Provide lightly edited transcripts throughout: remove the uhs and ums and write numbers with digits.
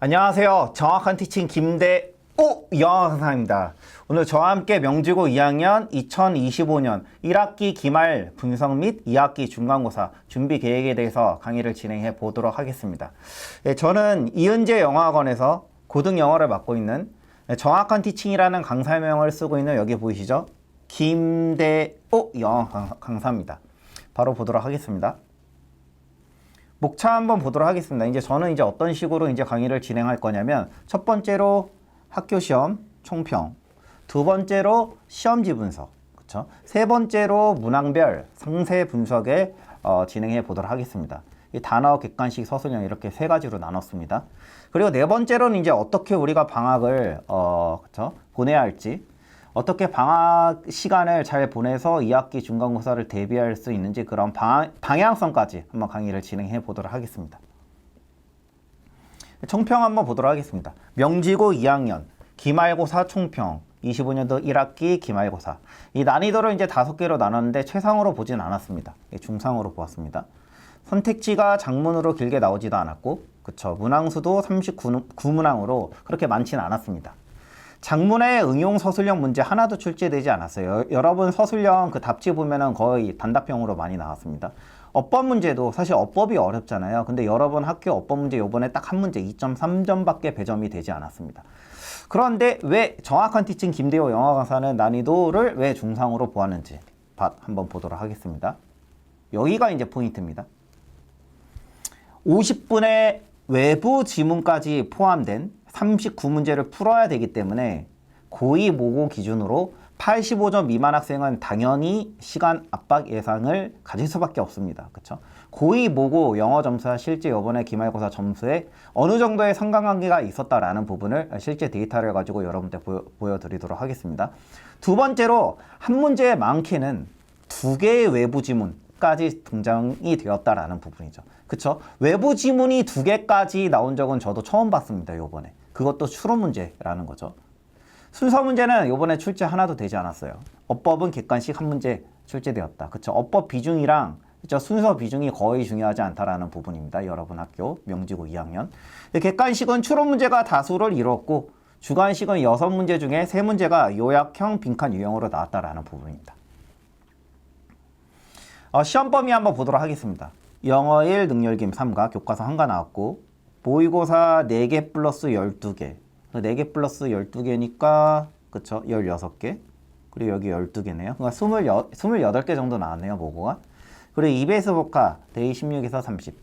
안녕하세요. 정확한 티칭 김대오 영어 강사입니다. 오늘 저와 함께 명지고 2학년 2025년 1학기 기말 분석 및 2학기 중간고사 준비 계획에 대해서 강의를 진행해 보도록 하겠습니다. 저는 이은재 영어학원에서 고등 영어를 맡고 있는 정확한 티칭이라는 강사명을 쓰고 있는, 여기 보이시죠? 김대오 영어 강사입니다. 바로 보도록 하겠습니다. 목차 한번 보도록 하겠습니다. 저는 어떤 식으로 강의를 진행할 거냐면, 첫 번째로 학교 시험 총평, 두 번째로 시험지 분석, 그쵸? 세 번째로 문항별 상세 분석에 진행해 보도록 하겠습니다. 이 단어, 객관식, 서술형 이렇게 세 가지로 나눴습니다. 그리고 네 번째로는 어떻게 우리가 방학을 그쵸? 보내야 할지, 어떻게 방학 시간을 잘 보내서 2학기 중간고사를 대비할 수 있는지, 그런 방향성까지 한번 강의를 진행해 보도록 하겠습니다. 총평 한번 보도록 하겠습니다. 명지고 2학년 기말고사 총평 25년도 1학기 기말고사. 이 난이도를 5개로 나눴는데 최상으로 보진 않았습니다. 중상으로 보았습니다. 선택지가 장문으로 길게 나오지도 않았고, 그쵸? 문항수도 39문항으로 그렇게 많지는 않았습니다. 장문의 응용 서술형 문제 하나도 출제되지 않았어요. 여러분 서술형 그 답지 보면은 거의 단답형으로 많이 나왔습니다. 어법 문제도 사실 어법이 어렵잖아요. 근데 여러분 학교 어법 문제 요번에 딱 한 문제 2.3점밖에 배점이 되지 않았습니다. 그런데 왜 정확한 티칭 김대호 영어 강사는 난이도를 왜 중상으로 보았는지 한번 보도록 하겠습니다. 여기가 포인트입니다. 50분의 외부 지문까지 포함된 39문제를 풀어야 되기 때문에 고2 모고 기준으로 85점 미만 학생은 당연히 시간 압박 예상을 가질 수밖에 없습니다. 그쵸? 고2 모고 영어 점수와 실제 이번에 기말고사 점수에 어느 정도의 상관관계가 있었다라는 부분을 실제 데이터를 가지고 여러분들 보여드리도록 하겠습니다. 두 번째로 한 문제에 많게는 2개의 외부 지문까지 등장이 되었다라는 부분이죠. 그쵸? 외부 지문이 2개까지 나온 적은 저도 처음 봤습니다. 요번에. 그것도 추론 문제라는 거죠. 순서 문제는 요번에 출제 하나도 되지 않았어요. 어법은 객관식 한 문제 출제되었다. 그쵸? 어법 비중이랑 그쵸? 순서 비중이 거의 중요하지 않다라는 부분입니다. 여러분 학교 명지고 2학년. 객관식은 추론 문제가 다수를 이뤘고, 주관식은 6문제 중에 3문제가 요약형 빈칸 유형으로 나왔다라는 부분입니다. 시험 범위 한번 보도록 하겠습니다. 영어 1, 능률 김 3가 교과서 1가 나왔고, 모의고사 4개 플러스 12개. 4개 플러스 12개니까, 그쵸? 16개. 그리고 여기 12개네요. 그러니까 28개 정도 나왔네요, 모고가. 그리고 EBS 복화, 데이 16에서 30.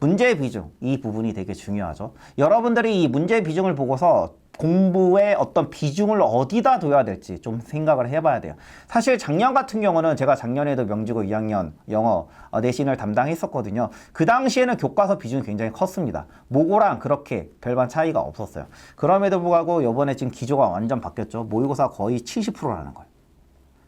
문제 비중, 이 부분이 되게 중요하죠. 여러분들이 이 문제 비중을 보고서 공부의 어떤 비중을 어디다 둬야 될지 좀 생각을 해봐야 돼요. 사실 작년 같은 경우는 제가 작년에도 명지고 2학년 영어 내신을 담당했었거든요. 그 당시에는 교과서 비중이 굉장히 컸습니다. 모고랑 그렇게 별반 차이가 없었어요. 그럼에도 불구하고 이번에 지금 기조가 완전 바뀌었죠. 모의고사 거의 70%라는 거예요.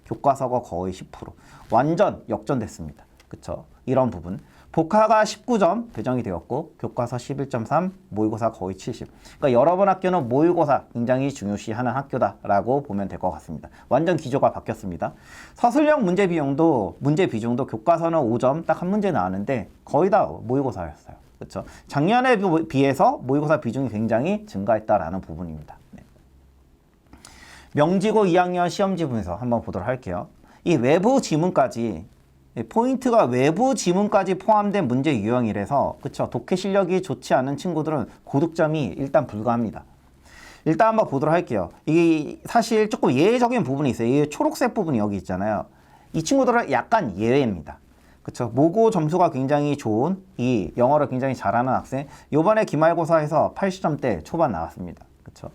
교과서가 거의 10%. 완전 역전됐습니다. 그쵸? 이런 부분. 복화가 19점 배정이 되었고, 교과서 11.3, 모의고사 거의 70. 그러니까 여러분 학교는 모의고사 굉장히 중요시하는 학교다라고 보면 될 것 같습니다. 완전 기조가 바뀌었습니다. 서술형 문제 비중도 교과서는 5점 딱 한 문제 나왔는데 거의 다 모의고사였어요. 그렇죠? 작년에 비해서 모의고사 비중이 굉장히 증가했다라는 부분입니다. 네. 명지고 2학년 시험지 분석 한번 보도록 할게요. 이 외부 지문까지, 포인트가 외부 지문까지 포함된 문제 유형이라서, 그쵸? 독해 실력이 좋지 않은 친구들은 고득점이 일단 불가합니다. 일단 한번 보도록 할게요. 이게 사실 조금 예외적인 부분이 있어요. 이 초록색 부분이 여기 있잖아요. 이 친구들은 약간 예외입니다. 그쵸? 모고 점수가 굉장히 좋은, 이 영어를 굉장히 잘하는 학생, 요번에 기말고사에서 80점대 초반 나왔습니다. 그쵸?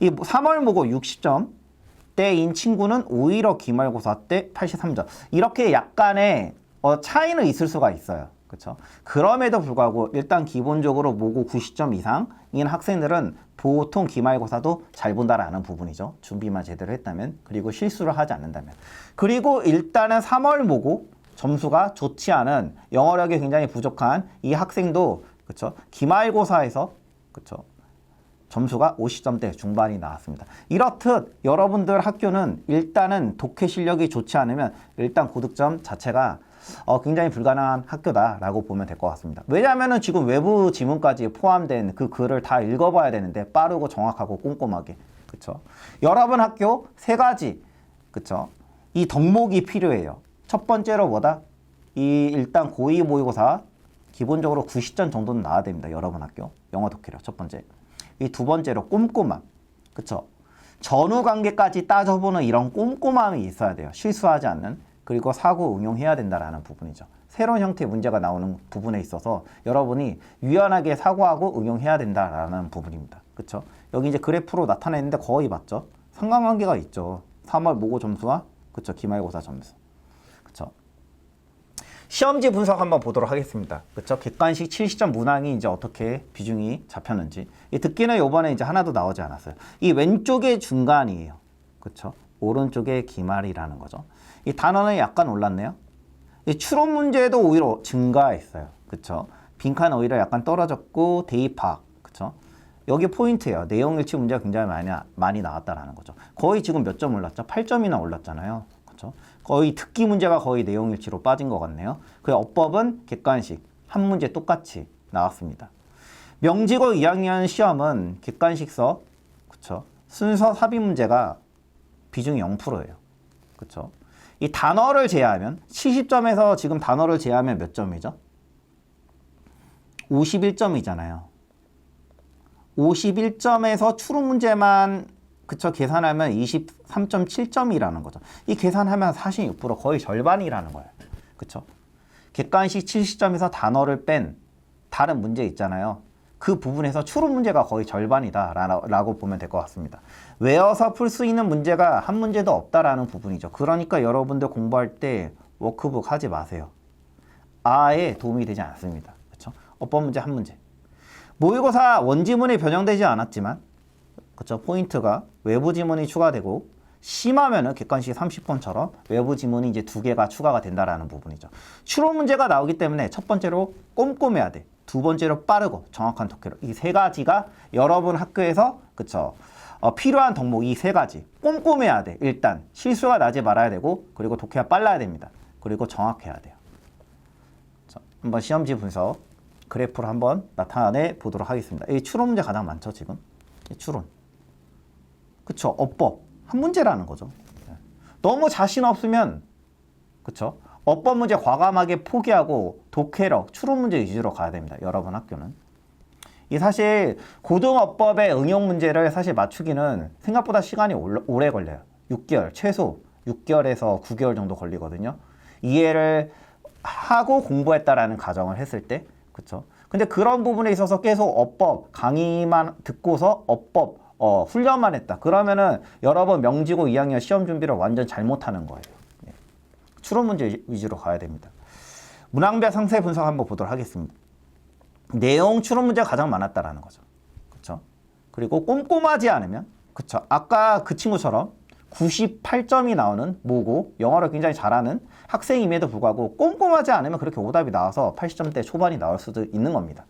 이 3월 모고 60점 때인 친구는 오히려 기말고사 때 83점. 이렇게 약간의 차이는 있을 수가 있어요. 그렇죠? 그럼에도 불구하고 일단 기본적으로 모고 90점 이상인 학생들은 보통 기말고사도 잘 본다라는 부분이죠. 준비만 제대로 했다면, 그리고 실수를 하지 않는다면. 그리고 일단은 3월 모고 점수가 좋지 않은, 영어력이 굉장히 부족한 이 학생도, 그렇죠? 기말고사에서, 그렇죠? 점수가 50점대 중반이 나왔습니다. 이렇듯 여러분들 학교는 일단은 독해 실력이 좋지 않으면 일단 고득점 자체가 굉장히 불가능한 학교다라고 보면 될 것 같습니다. 왜냐하면은 지금 외부 지문까지 포함된 그 글을 다 읽어봐야 되는데 빠르고 정확하고 꼼꼼하게. 그쵸? 여러분 학교 세 가지. 그쵸? 이 덕목이 필요해요. 첫 번째로 뭐다? 일단 고2 모의고사 기본적으로 90점 정도는 나와야 됩니다. 여러분 학교. 영어 독해력 첫 번째. 이 두 번째로 꼼꼼함. 그쵸? 전후 관계까지 따져보는 이런 꼼꼼함이 있어야 돼요. 실수하지 않는. 그리고 사고 응용해야 된다라는 부분이죠. 새로운 형태의 문제가 나오는 부분에 있어서 여러분이 유연하게 사고하고 응용해야 된다라는 부분입니다. 그쵸? 여기 이제 그래프로 나타내는데 거의 맞죠? 상관관계가 있죠. 3월 모고 점수와 그쵸? 기말고사 점수. 그쵸? 시험지 분석 한번 보도록 하겠습니다. 그쵸? 객관식 70점 문항이 이제 어떻게 비중이 잡혔는지. 이 듣기는 요번에 이제 하나도 나오지 않았어요. 이 왼쪽의 중간이에요. 그쵸? 오른쪽의 기말이라는 거죠. 이 단어는 약간 올랐네요. 이 추론 문제도 오히려 증가했어요. 그쵸? 빈칸 오히려 약간 떨어졌고 대입학. 그쵸? 여기 포인트예요. 내용 일치 문제가 굉장히 많이 나왔다라는 거죠. 거의 지금 몇 점 올랐죠? 8점이나 올랐잖아요. 그쵸? 거의 듣기 문제가 거의 내용 일치로 빠진 것 같네요. 그 어법은 객관식 한 문제 똑같이 나왔습니다. 명지고 2학년 시험은 객관식서, 그쵸? 순서 삽입 문제가 비중이 0%예요. 그쵸? 이 단어를 제외하면 70점에서 지금 단어를 제외하면 몇 점이죠? 51점이잖아요. 51점에서 추론 문제만 그쵸 계산하면 23.7점이라는 거죠. 이 계산하면 46% 거의 절반이라는 거예요. 그쵸? 객관식 70점에서 단어를 뺀 다른 문제 있잖아요. 그 부분에서 추론 문제가 거의 절반이다 라고 보면 될 것 같습니다. 외워서 풀 수 있는 문제가 한 문제도 없다라는 부분이죠. 그러니까 여러분들 공부할 때 워크북 하지 마세요. 아예 도움이 되지 않습니다. 그쵸? 어법 문제 한 문제. 모의고사 원지문이 변형되지 않았지만 그쵸? 포인트가 외부 지문이 추가되고 심하면은 객관식 30번처럼 외부 지문이 이제 2개가 추가가 된다라는 부분이죠. 추론 문제가 나오기 때문에 첫 번째로 꼼꼼해야 돼. 두 번째로 빠르고 정확한 독해력. 이 세 가지가 여러분 학교에서 그쵸? 필요한 덕목 이 세 가지 꼼꼼해야 돼. 일단 실수가 나지 말아야 되고 그리고 독해가 빨라야 됩니다. 그리고 정확해야 돼요. 자, 한번 시험지 분석 그래프를 한번 나타내 보도록 하겠습니다. 이 추론 문제 가장 많죠 지금. 이 추론. 그쵸? 어법 한 문제라는 거죠. 너무 자신 없으면 그쵸? 어법 문제 과감하게 포기하고 독해력, 추론 문제 위주로 가야 됩니다. 여러분 학교는. 이 사실 고등어법의 응용 문제를 사실 맞추기는 생각보다 시간이 오래 걸려요. 6개월, 최소 6개월에서 9개월 정도 걸리거든요. 이해를 하고 공부했다라는 가정을 했을 때. 그쵸? 근데 그런 부분에 있어서 계속 어법 강의만 듣고서 어법 훈련만 했다. 그러면은 여러분 명지고 2학년 시험 준비를 완전 잘못하는 거예요. 네. 추론 문제 위주로 가야 됩니다. 문항별 상세 분석 한번 보도록 하겠습니다. 내용 추론 문제가 가장 많았다라는 거죠. 그쵸? 그리고 꼼꼼하지 않으면, 그쵸? 아까 그 친구처럼 98점이 나오는 모고, 영어를 굉장히 잘하는 학생임에도 불구하고 꼼꼼하지 않으면 그렇게 오답이 나와서 80점대 초반이 나올 수도 있는 겁니다.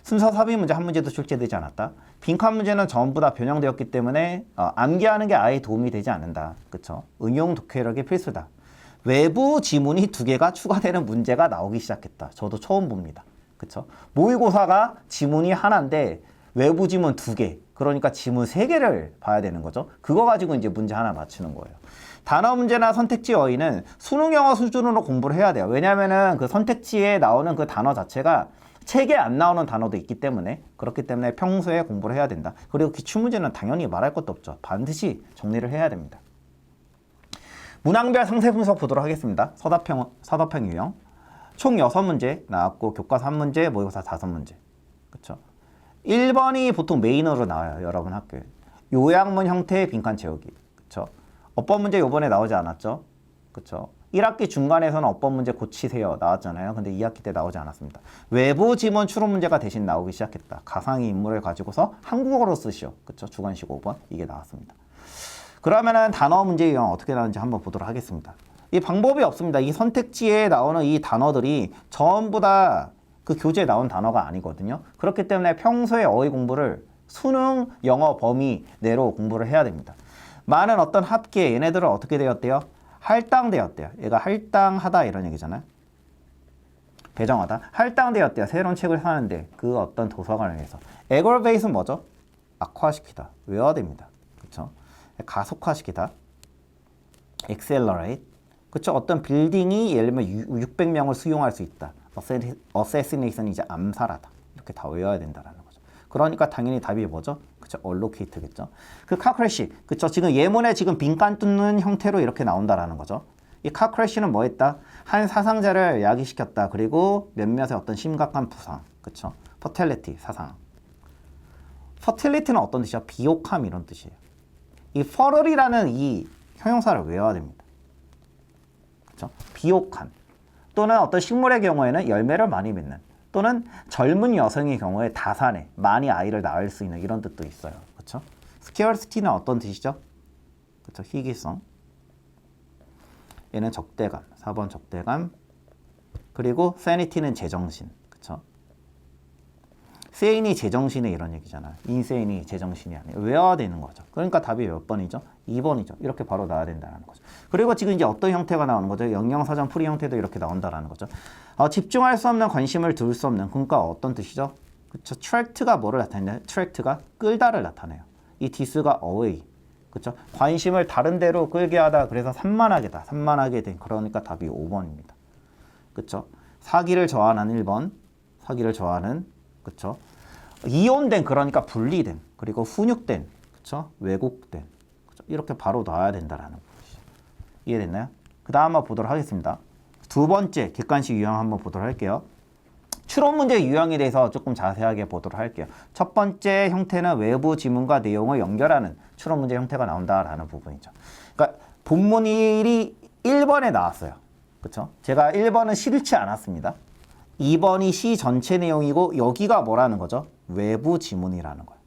순서 삽입 문제 한 문제도 출제되지 않았다. 빈칸 문제는 전부 다 변형되었기 때문에 암기하는 게 아예 도움이 되지 않는다. 그쵸? 응용 독해력이 필수다. 외부 지문이 2개가 추가되는 문제가 나오기 시작했다. 저도 처음 봅니다. 그쵸? 모의고사가 지문이 하나인데 외부 지문 2개. 그러니까 지문 3개를 봐야 되는 거죠. 그거 가지고 이제 문제 하나 맞추는 거예요. 단어 문제나 선택지 어휘는 수능 영어 수준으로 공부를 해야 돼요. 왜냐면은 그 선택지에 나오는 그 단어 자체가 책에 안 나오는 단어도 있기 때문에 그렇기 때문에 평소에 공부를 해야 된다. 그리고 기출문제는 당연히 말할 것도 없죠. 반드시 정리를 해야 됩니다. 문항별 상세 분석 보도록 하겠습니다. 서답형 유형. 총 6문제 나왔고 교과서 1문제, 모의고사 5문제. 그쵸? 1번이 보통 메인으로 나와요. 여러분 학교에. 요약문 형태의 빈칸 채우기. 그쵸? 어법 문제 요번에 나오지 않았죠? 그쵸? 1학기 중간에서는 어법 문제 고치세요 나왔잖아요. 근데 2학기 때 나오지 않았습니다. 외부 지문 추론 문제가 대신 나오기 시작했다. 가상의 인물을 가지고서 한국어로 쓰시오. 그쵸? 주관식 5번 이게 나왔습니다. 그러면은 단어 문제 유형 어떻게 나오는지 한번 보도록 하겠습니다. 이 방법이 없습니다. 이 선택지에 나오는 이 단어들이 전부 다 그 교재에 나온 단어가 아니거든요. 그렇기 때문에 평소에 어휘 공부를 수능 영어 범위 내로 공부를 해야 됩니다. 많은 어떤 합계 얘네들은 어떻게 되었대요? 할당되었대요. 얘가 할당하다 이런 얘기잖아요. 배정하다. 할당되었대요. 새로운 책을 사는데 그 어떤 도서관을 위해서. aggravate는 뭐죠? 악화시키다. 외워야 됩니다. 그쵸? 가속화시키다. accelerate. 그쵸? 어떤 빌딩이 예를 들면 600명을 수용할 수 있다. assassination이 이제 암살하다. 이렇게 다 외워야 된다라는 거죠. 그러니까 당연히 답이 뭐죠? 그쵸? allocate겠죠. 그 카크래시. 그쵸? 지금 예문에 지금 빈칸 뚫는 형태로 이렇게 나온다라는 거죠. 이 카크래시는 뭐 했다? 한 사상자를 야기시켰다. 그리고 몇몇의 어떤 심각한 부상. 그쵸? fertility, 사상. fertility는 어떤 뜻이야? 비옥함 이런 뜻이에요. 이 fertil이라는 이 형용사를 외워야 됩니다. 그쵸? 비옥한. 또는 어떤 식물의 경우에는 열매를 많이 맺는. 또는 젊은 여성의 경우에 다산해, 많이 아이를 낳을 수 있는 이런 뜻도 있어요. 그쵸? scarcity는 어떤 뜻이죠? 그쵸? 희귀성. 얘는 적대감, 4번 적대감. 그리고 sanity는 제정신, 그쵸? 세인이 제정신에 이런 얘기잖아. 인세인이 제정신이 아니에요. 외워야 되는 거죠. 그러니까 답이 몇 번이죠? 2번이죠. 이렇게 바로 나와야 된다는 거죠. 그리고 지금 이제 어떤 형태가 나오는 거죠? 영영사전 풀이 형태도 이렇게 나온다는 거죠. 집중할 수 없는, 관심을 둘 수 없는. 그러니까 어떤 뜻이죠? 그쵸? 트랙트가 뭐를 나타내냐? 트랙트가 끌다를 나타내요. 이 디스가 away. 그쵸? 관심을 다른 데로 끌게 하다. 그래서 산만하게다. 산만하게 된. 그러니까 답이 5번입니다. 그쵸? 사기를 저하는 1번. 사기를 저하는. 그쵸? 이온된, 그러니까 분리된. 그리고 훈육된. 그쵸? 왜곡된. 그쵸? 이렇게 바로 놔야 된다라는 것이죠. 이해됐나요? 그 다음 한번 보도록 하겠습니다. 두 번째 객관식 유형 한번 보도록 할게요. 추론 문제 유형에 대해서 조금 자세하게 보도록 할게요. 첫 번째 형태는 외부 지문과 내용을 연결하는 추론 문제 형태가 나온다라는 부분이죠. 그러니까 본문 1이 1번에 나왔어요. 그쵸? 제가 1번은 싫지 않았습니다. 2번이 시 전체 내용이고 여기가 뭐라는 거죠? 외부 지문이라는 거예요.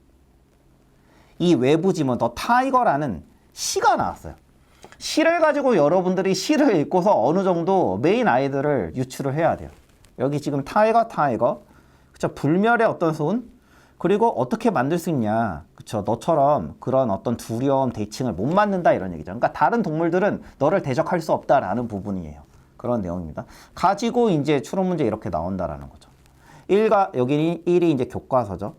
이 외부 지문, 더 타이거라는 시가 나왔어요. 시를 가지고 여러분들이 시를 읽고서 어느 정도 메인 아이들을 유추를 해야 돼요. 여기 지금 타이거. 그쵸? 불멸의 어떤 소운? 그리고 어떻게 만들 수 있냐? 그쵸? 너처럼 그런 어떤 두려움, 대칭을 못 만든다 이런 얘기죠. 그러니까 다른 동물들은 너를 대적할 수 없다라는 부분이에요. 그런 내용입니다. 가지고 이제 추론 문제 이렇게 나온다라는 거죠. 1이 이제 교과서죠.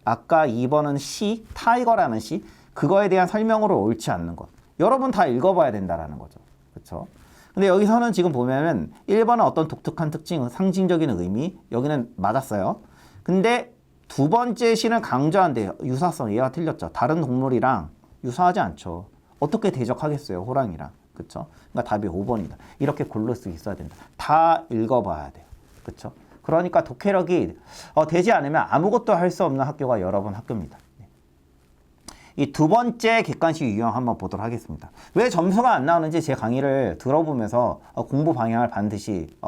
아까 2번은 시, 타이거라는 시, 그거에 대한 설명으로 옳지 않는 것. 여러분 다 읽어봐야 된다라는 거죠. 그렇죠? 근데 여기서는 지금 보면은 1번은 어떤 독특한 특징, 상징적인 의미, 여기는 맞았어요. 근데 두 번째 시는 강조한대요. 유사성, 얘가 틀렸죠. 다른 동물이랑 유사하지 않죠. 어떻게 대적하겠어요, 호랑이랑. 그쵸? 그러니까 답이 5번이다. 이렇게 고를 수 있어야 된다. 다 읽어봐야 돼요. 그쵸? 그러니까 독해력이 되지 않으면 아무것도 할 수 없는 학교가 여러분 학교입니다. 이 두 번째 객관식 유형 한번 보도록 하겠습니다. 왜 점수가 안 나오는지 제 강의를 들어보면서 공부 방향을 반드시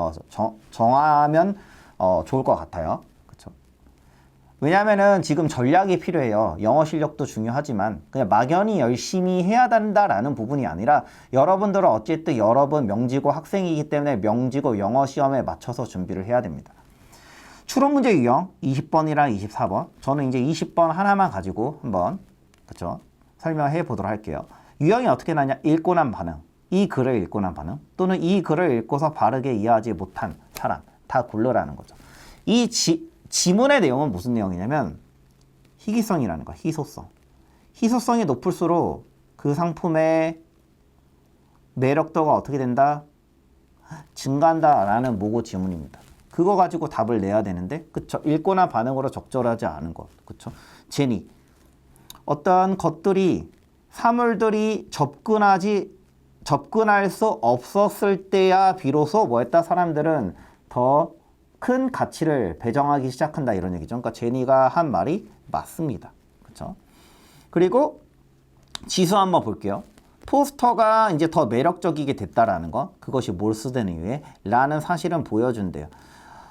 정하면 좋을 것 같아요. 그쵸? 왜냐면은 지금 전략이 필요해요. 영어 실력도 중요하지만 그냥 막연히 열심히 해야 된다라는 부분이 아니라 여러분들은 어쨌든 여러분 명지고 학생이기 때문에 명지고 영어 시험에 맞춰서 준비를 해야 됩니다. 추론 문제 유형 20번이랑 24번. 저는 이제 20번 하나만 가지고 한번 그쵸? 설명해 보도록 할게요. 유형이 어떻게 나냐? 읽고 난 반응. 이 글을 읽고 난 반응. 또는 이 글을 읽고서 바르게 이해하지 못한 사람. 다 고르라는 거죠. 이 지문의 내용은 무슨 내용이냐면 희귀성이라는 거야. 희소성. 희소성이 높을수록 그 상품의 매력도가 어떻게 된다? 증가한다라는 모고 지문입니다. 그거 가지고 답을 내야 되는데 그쵸? 읽거나 반응으로 적절하지 않은 것. 그쵸? 제니. 어떤 것들이 사물들이 접근할 수 없었을 때야 비로소 뭐했다? 사람들은 더 큰 가치를 배정하기 시작한다 이런 얘기죠. 그러니까 제니가 한 말이 맞습니다. 그렇죠? 그리고 지수 한번 볼게요. 포스터가 이제 더 매력적이게 됐다라는 거. 그것이 몰수된 이유에 라는 사실은 보여준대요.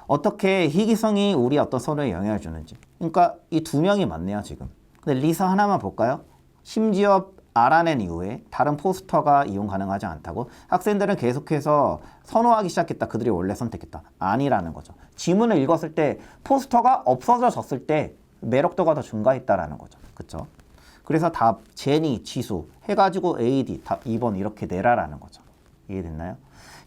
어떻게 희귀성이 우리 어떤 선호에 영향을 주는지. 그러니까 이 두 명이 맞네요, 지금. 근데 리사 하나만 볼까요? 심지어 알아낸 이후에 다른 포스터가 이용 가능하지 않다고 학생들은 계속해서 선호하기 시작했다. 그들이 원래 선택했다. 아니라는 거죠. 지문을 읽었을 때 포스터가 없어졌을 때 매력도가 더 증가했다라는 거죠. 그쵸? 그래서 답 제니, 지수 해가지고 AD 답 2번 이렇게 내라라는 거죠. 이해됐나요?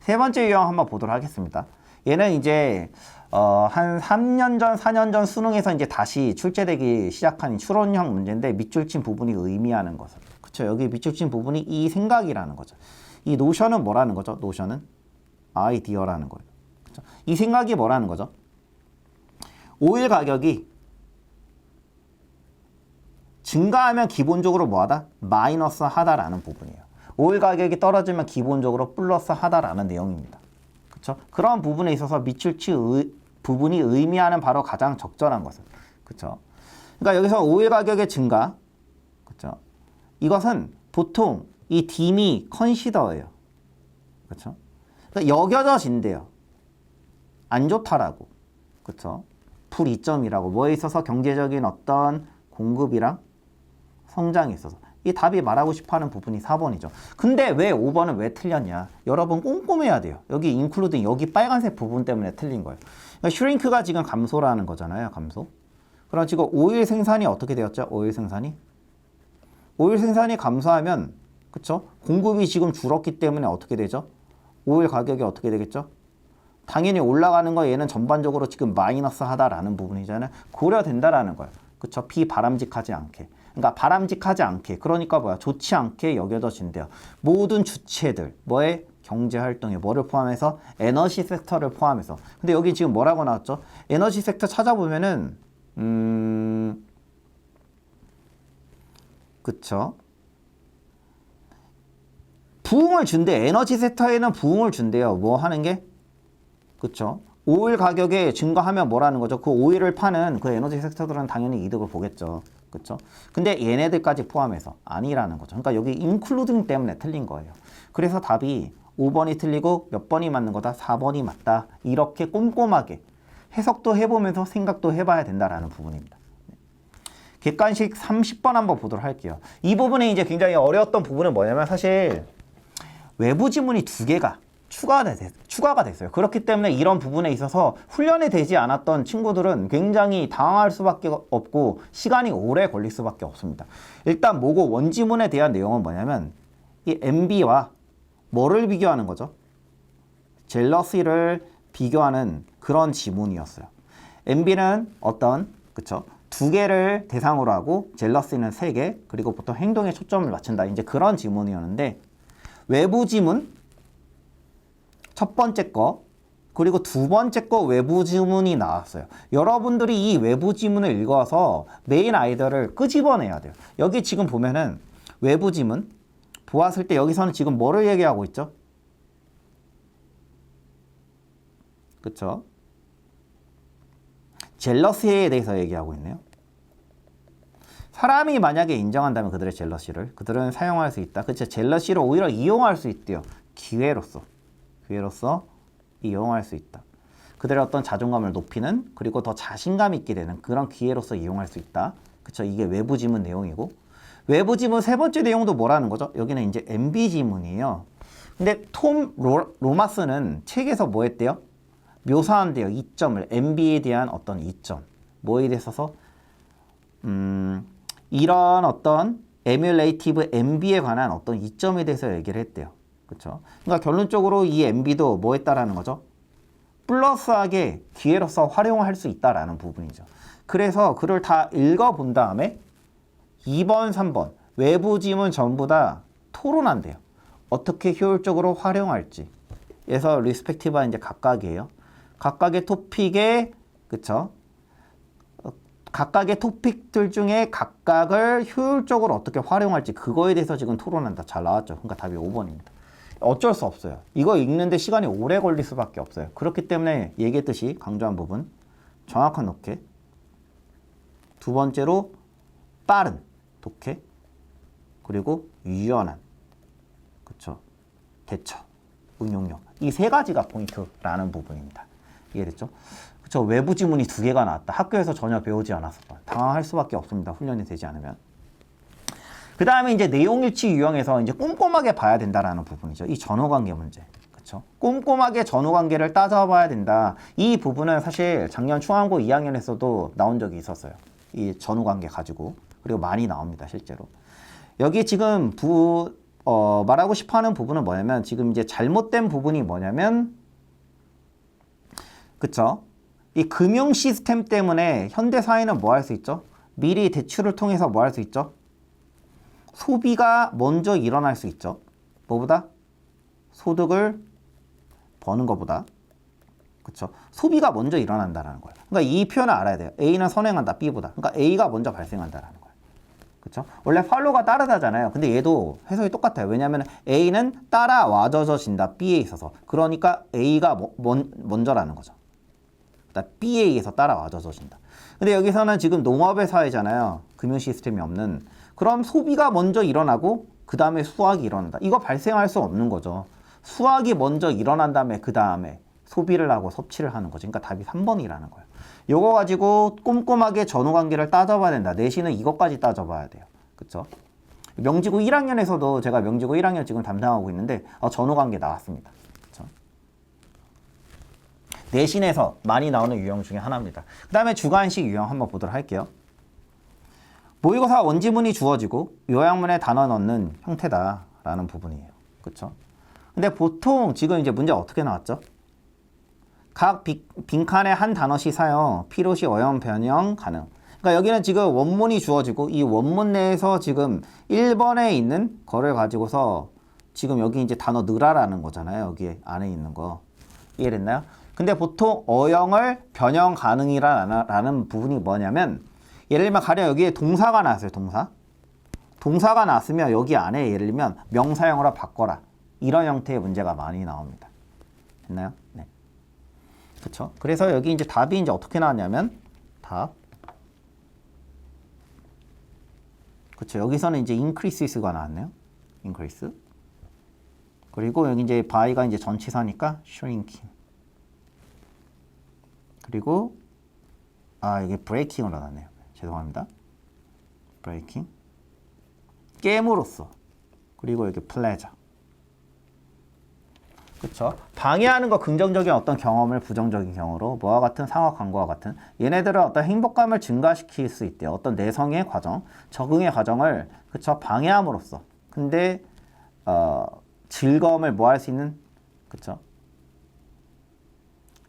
세 번째 유형 한번 보도록 하겠습니다. 얘는 이제 한 3년 전, 4년 전 수능에서 이제 다시 출제되기 시작한 추론형 문제인데 밑줄 친 부분이 의미하는 것을. 그쵸? 여기 밑줄 친 부분이 이 생각이라는 거죠. 이 노션은 뭐라는 거죠? 노션은 아이디어라는 거예요. 그쵸? 이 생각이 뭐라는 거죠? 오일 가격이 증가하면 기본적으로 뭐하다? 마이너스 하다라는 부분이에요. 오일 가격이 떨어지면 기본적으로 플러스 하다라는 내용입니다. 그쵸? 그런 부분에 있어서 밑줄치 부분이 의미하는 바로 가장 적절한 것은. 그쵸? 그러니까 여기서 오일 가격의 증가. 그쵸? 이것은 보통 이 딤이 컨시더예요. 그쵸? 그러니까 여겨져진대요. 안 좋다라고. 그쵸? 불이점이라고. 뭐에 있어서 경제적인 어떤 공급이랑 성장에 있어서. 이 답이 말하고 싶어하는 부분이 4번이죠. 근데 왜 5번은 왜 틀렸냐? 여러분 꼼꼼해야 돼요. 여기 인클루딩 여기 빨간색 부분 때문에 틀린 거예요. 그러니까 슈링크가 지금 감소라는 거잖아요. 감소. 그럼 지금 오일 생산이 어떻게 되었죠? 오일 생산이 감소하면 그쵸? 공급이 지금 줄었기 때문에 어떻게 되죠? 오일 가격이 어떻게 되겠죠? 당연히 올라가는 거 얘는 전반적으로 지금 마이너스 하다라는 부분이잖아요. 고려된다라는 거예요. 그쵸? 비바람직하지 않게. 그러니까 바람직하지 않게. 그러니까 뭐야? 좋지 않게 여겨져진대요. 모든 주체들. 뭐에? 경제활동에 뭐를 포함해서? 에너지 섹터를 포함해서. 근데 여기 지금 뭐라고 나왔죠? 에너지 섹터 찾아보면은 그쵸? 부흥을 준대. 에너지 섹터에는 부흥을 준대요. 뭐 하는 게? 그쵸? 오일 가격이 증가하면 뭐라는 거죠? 그 오일을 파는 그 에너지 섹터들은 당연히 이득을 보겠죠. 그쵸? 근데 얘네들까지 포함해서 아니라는 거죠. 그러니까 여기 인클루딩 때문에 틀린 거예요. 그래서 답이 5번이 틀리고 몇 번이 맞는 거다? 4번이 맞다. 이렇게 꼼꼼하게 해석도 해보면서 생각도 해봐야 된다라는 부분입니다. 객관식 30번 한번 보도록 할게요. 이 부분에 이제 굉장히 어려웠던 부분은 뭐냐면 사실 외부 지문이 2개가 추가가 됐어요. 그렇기 때문에 이런 부분에 있어서 훈련이 되지 않았던 친구들은 굉장히 당황할 수밖에 없고 시간이 오래 걸릴 수밖에 없습니다. 일단 뭐고 원지문에 대한 내용은 뭐냐면 이 MB와 뭐를 비교하는 거죠? 젤러시를 비교하는 그런 지문이었어요. MB는 어떤 그쵸? 2개를 대상으로 하고 젤러시는 3개 그리고 보통 행동에 초점을 맞춘다. 이제 그런 지문이었는데 외부 지문 첫 번째 거 그리고 두 번째 거 외부 지문이 나왔어요. 여러분들이 이 외부 지문을 읽어서 메인 아이디어를 끄집어내야 돼요. 여기 지금 보면은 외부 지문 보았을 때 여기서는 지금 뭐를 얘기하고 있죠? 그쵸? 젤러시에 대해서 얘기하고 있네요. 사람이 만약에 인정한다면 그들의 젤러시를 그들은 사용할 수 있다. 그쵸? 젤러시를 오히려 이용할 수 있대요. 기회로서 이용할 수 있다. 그들의 어떤 자존감을 높이는 그리고 더 자신감 있게 되는 그런 기회로서 이용할 수 있다. 그쵸? 이게 외부 지문 내용이고 외부 지문 세 번째 내용도 뭐라는 거죠? 여기는 이제 MB 지문이에요. 근데 톰 로마스는 책에서 뭐 했대요? 묘사한대요. 이점을 MB에 대한 어떤 이점 뭐에 대해서 이런 어떤 에뮬레이티브 MB에 관한 어떤 이점에 대해서 얘기를 했대요. 그쵸? 그러니까 결론적으로 이 MB도 뭐 했다라는 거죠? 플러스하게 기회로서 활용할 수 있다라는 부분이죠. 그래서 그걸 다 읽어본 다음에 2번, 3번 외부 지문 전부 다 토론한대요. 어떻게 효율적으로 활용할지. 그래서 리스펙티브가 이제 각각이에요. 각각의 토픽에 그쵸? 각각의 토픽들 중에 각각을 효율적으로 어떻게 활용할지 그거에 대해서 지금 토론한다. 잘 나왔죠. 그러니까 답이 5번입니다. 어쩔 수 없어요. 이거 읽는데 시간이 오래 걸릴 수밖에 없어요. 그렇기 때문에 얘기했듯이 강조한 부분 정확한 독해 두 번째로 빠른 독해 그리고 유연한 그쵸 대처 응용력 이 세 가지가 포인트라는 부분입니다. 이해됐죠? 그쵸 외부 지문이 2개가 나왔다. 학교에서 전혀 배우지 않았을 거예요. 당황할 수밖에 없습니다. 훈련이 되지 않으면. 그 다음에 이제 내용일치 유형에서 이제 꼼꼼하게 봐야 된다라는 부분이죠. 이 전후관계 문제. 그쵸? 꼼꼼하게 전후관계를 따져봐야 된다. 이 부분은 사실 작년 중앙고 2학년에서도 나온 적이 있었어요. 이 전후관계 가지고. 그리고 많이 나옵니다. 실제로. 여기 지금 말하고 싶어 하는 부분은 뭐냐면 지금 이제 잘못된 부분이 뭐냐면 그쵸? 이 금융 시스템 때문에 현대 사회는 뭐 할 수 있죠? 미리 대출을 통해서 뭐 할 수 있죠? 소비가 먼저 일어날 수 있죠. 뭐보다? 소득을 버는 것보다. 그쵸? 소비가 먼저 일어난다라는 거예요. 그러니까 이 표현을 알아야 돼요. A는 선행한다, B보다. 그러니까 A가 먼저 발생한다라는 거예요. 그쵸? 원래 팔로우가 따르다잖아요. 근데 얘도 해석이 똑같아요. 왜냐하면 A는 따라와져진다, B에 있어서. 그러니까 A가 먼저라는 거죠. 그러니까 B에 의해서 따라와져진다. 근데 여기서는 지금 농업의 사회잖아요. 금융 시스템이 없는. 그럼 소비가 먼저 일어나고 그 다음에 수확이 일어난다. 이거 발생할 수 없는 거죠. 수확이 먼저 일어난 다음에 그 다음에 소비를 하고 섭취를 하는 거죠. 그러니까 답이 3번이라는 거예요. 요거 가지고 꼼꼼하게 전후관계를 따져봐야 된다. 내신은 이것까지 따져봐야 돼요. 그쵸? 명지고 1학년에서도 제가 명지고 1학년 지금 담당하고 있는데 전후관계 나왔습니다. 그쵸? 내신에서 많이 나오는 유형 중에 하나입니다. 그 다음에 주관식 유형 한번 보도록 할게요. 모의고사 원지문이 주어지고 요약문에 단어 넣는 형태다라는 부분이에요. 그쵸? 근데 보통 지금 이제 문제 어떻게 나왔죠? 각 빈칸에 한 단어씩 사용, 필요시 어용 변형 가능. 그러니까 여기는 지금 원문이 주어지고 이 원문 내에서 지금 1번에 있는 거를 가지고서 지금 여기 이제 단어 넣으라라는 거잖아요. 여기 안에 있는 거. 이해됐나요? 근데 보통 어용을 변형 가능이라는 부분이 뭐냐면 예를 들면 가령 여기에 동사가 나왔어요. 동사가 나왔으면 여기 안에 예를 들면 명사형으로 바꿔라. 이런 형태의 문제가 많이 나옵니다. 됐나요? 네. 그쵸? 그래서 여기 이제 답이 이제 어떻게 나왔냐면 답. 그쵸? 여기서는 이제 increases가 나왔네요. increase. 그리고 여기 이제 by가 이제 전치사니까 shrinking. 그리고 이게 breaking으로 나왔네요. 죄송합니다. breaking. 깨물었어. 그리고 여기 pleasure. 그쵸? 방해하는 거 긍정적인 어떤 경험을 부정적인 경우로 뭐와 같은 상하 광고와 같은 얘네들은 어떤 행복감을 증가시킬 수 있대요. 어떤 내성의 과정, 적응의 과정을 그쵸? 방해함으로써. 근데 즐거움을 뭐 할 수 있는 그쵸?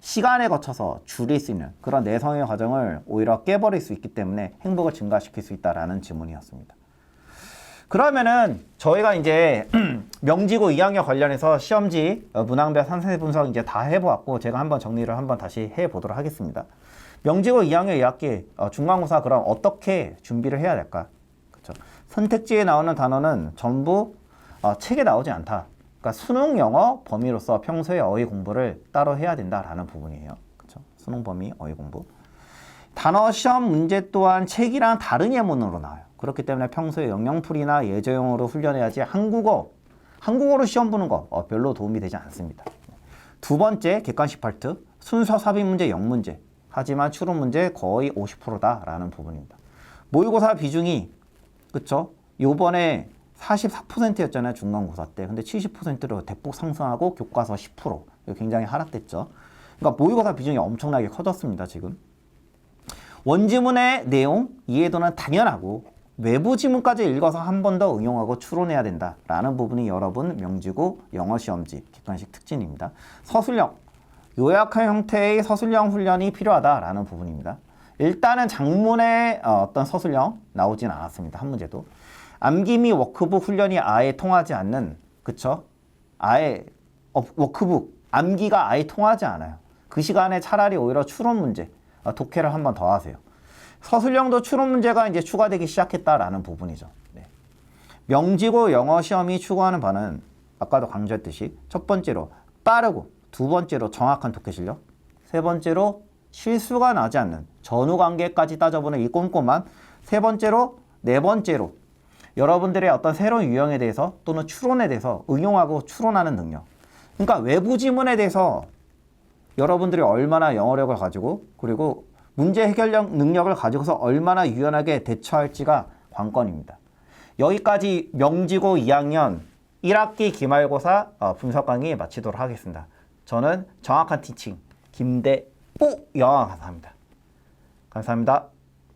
시간에 거쳐서 줄일 수 있는 그런 내성의 과정을 오히려 깨버릴 수 있기 때문에 행복을 증가시킬 수 있다라는 지문이었습니다. 그러면은 저희가 이제 명지고 2학년 관련해서 시험지 문항별 산세 분석 이제 다 해보았고 제가 한번 정리를 한번 다시 해보도록 하겠습니다. 명지고 2학년 2학기 중간고사 그럼 어떻게 준비를 해야 될까? 그쵸? 선택지에 나오는 단어는 전부 책에 나오지 않다. 그러니까 수능 영어 범위로서 평소에 어휘 공부를 따로 해야 된다라는 부분이에요. 그쵸? 수능 범위 어휘 공부. 단어 시험 문제 또한 책이랑 다른 예문으로 나와요. 그렇기 때문에 평소에 영영풀이나 예제용어로 훈련해야지 한국어로 시험 보는 거 별로 도움이 되지 않습니다. 두 번째 객관식 파트 순서 삽입 문제 0문제 하지만 추론 문제 거의 50%다라는 부분입니다. 모의고사 비중이 그쵸? 요번에 44%였잖아요. 중간고사 때. 근데 70%로 대폭 상승하고 교과서 10% 굉장히 하락됐죠. 그러니까 모의고사 비중이 엄청나게 커졌습니다. 지금. 원지문의 내용 이해도는 당연하고 외부 지문까지 읽어서 한 번 더 응용하고 추론해야 된다라는 부분이 여러분 명지고 영어시험지 객관식 특징입니다. 서술형, 요약한 형태의 서술형 훈련이 필요하다라는 부분입니다. 일단은 장문의 어떤 서술형 나오진 않았습니다. 한 문제도. 암기 및 워크북 훈련이 아예 통하지 않는 그쵸? 아예 워크북, 암기가 아예 통하지 않아요. 그 시간에 차라리 오히려 추론 문제 독해를 한 번 더 하세요. 서술형도 추론 문제가 이제 추가되기 시작했다라는 부분이죠. 네. 명지고 영어 시험이 추구하는 바는 아까도 강조했듯이 첫 번째로 빠르고 두 번째로 정확한 독해 실력 세 번째로 실수가 나지 않는 전후 관계까지 따져보는 이 꼼꼼한 세 번째로 네 번째로 여러분들의 어떤 새로운 유형에 대해서 또는 추론에 대해서 응용하고 추론하는 능력 그러니까 외부 지문에 대해서 여러분들이 얼마나 영어력을 가지고 그리고 문제 해결력 능력을 가지고서 얼마나 유연하게 대처할지가 관건입니다. 여기까지 명지고 2학년 1학기 기말고사 분석 강의 마치도록 하겠습니다. 저는 정확한 티칭 김대뽀 영어강사입니다. 감사합니다.